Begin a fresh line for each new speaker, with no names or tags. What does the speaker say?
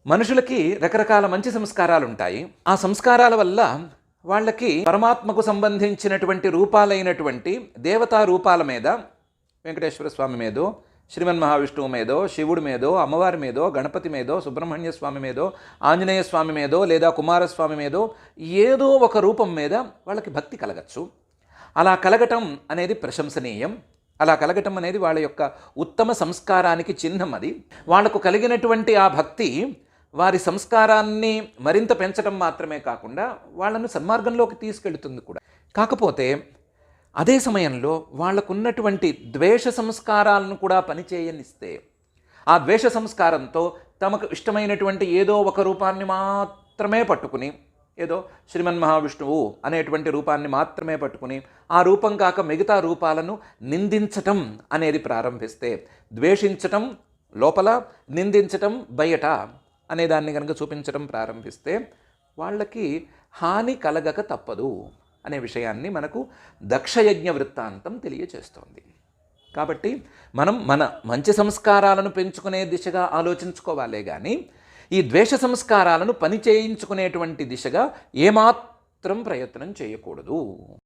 మనుషులకి రకరకాల మంచి సంస్కారాలు ఉంటాయి. ఆ సంస్కారాల వల్ల వాళ్ళకి పరమాత్మకు సంబంధించినటువంటి రూపాలైనటువంటి దేవతా రూపాల మీద, వెంకటేశ్వర స్వామి మీదో, శ్రీమన్ మహావిష్ణువు మీదో, శివుడి మీదో, అమ్మవారి మీదో, గణపతి మీదో, సుబ్రహ్మణ్య స్వామి మీదో, ఆంజనేయ స్వామి మీదో, లేదా కుమారస్వామి మీదో ఏదో ఒక రూపం మీద వాళ్ళకి భక్తి కలగచ్చు. అలా కలగటం అనేది ప్రశంసనీయం. అలా కలగటం అనేది వాళ్ళ యొక్క ఉత్తమ సంస్కారానికి చిహ్నం. అది వాళ్లకు కలిగినటువంటి ఆ భక్తి వారి సంస్కారాన్ని మరింత పెంచడం మాత్రమే కాకుండా వాళ్ళను సన్మార్గంలోకి తీసుకెళ్తుంది కూడా. కాకపోతే అదే సమయంలో వాళ్లకున్నటువంటి ద్వేష సంస్కారాలను కూడా పనిచేయనిస్తే, ఆ ద్వేష సంస్కారంతో తమకు ఇష్టమైనటువంటి ఏదో ఒక రూపాన్ని మాత్రమే పట్టుకుని, ఏదో శ్రీమన్ మహావిష్ణువు అనేటువంటి రూపాన్ని మాత్రమే పట్టుకుని ఆ రూపం కాక మిగతా రూపాలను నిందించటం అనేది ప్రారంభిస్తే, ద్వేషించటం లోపల, నిందించటం బయట అనేదాన్ని కనుక చూపించడం ప్రారంభిస్తే వాళ్ళకి హాని కలగక తప్పదు అనే విషయాన్ని మనకు దక్షయజ్ఞ వృత్తాంతం తెలియచేస్తోంది. కాబట్టి మనం మన మంచి సంస్కారాలను పెంచుకునే దిశగా ఆలోచించుకోవాలే కానీ ఈ ద్వేష సంస్కారాలను పని చేయించుకునేటువంటి దిశగా ఏమాత్రం ప్రయత్నం చేయకూడదు.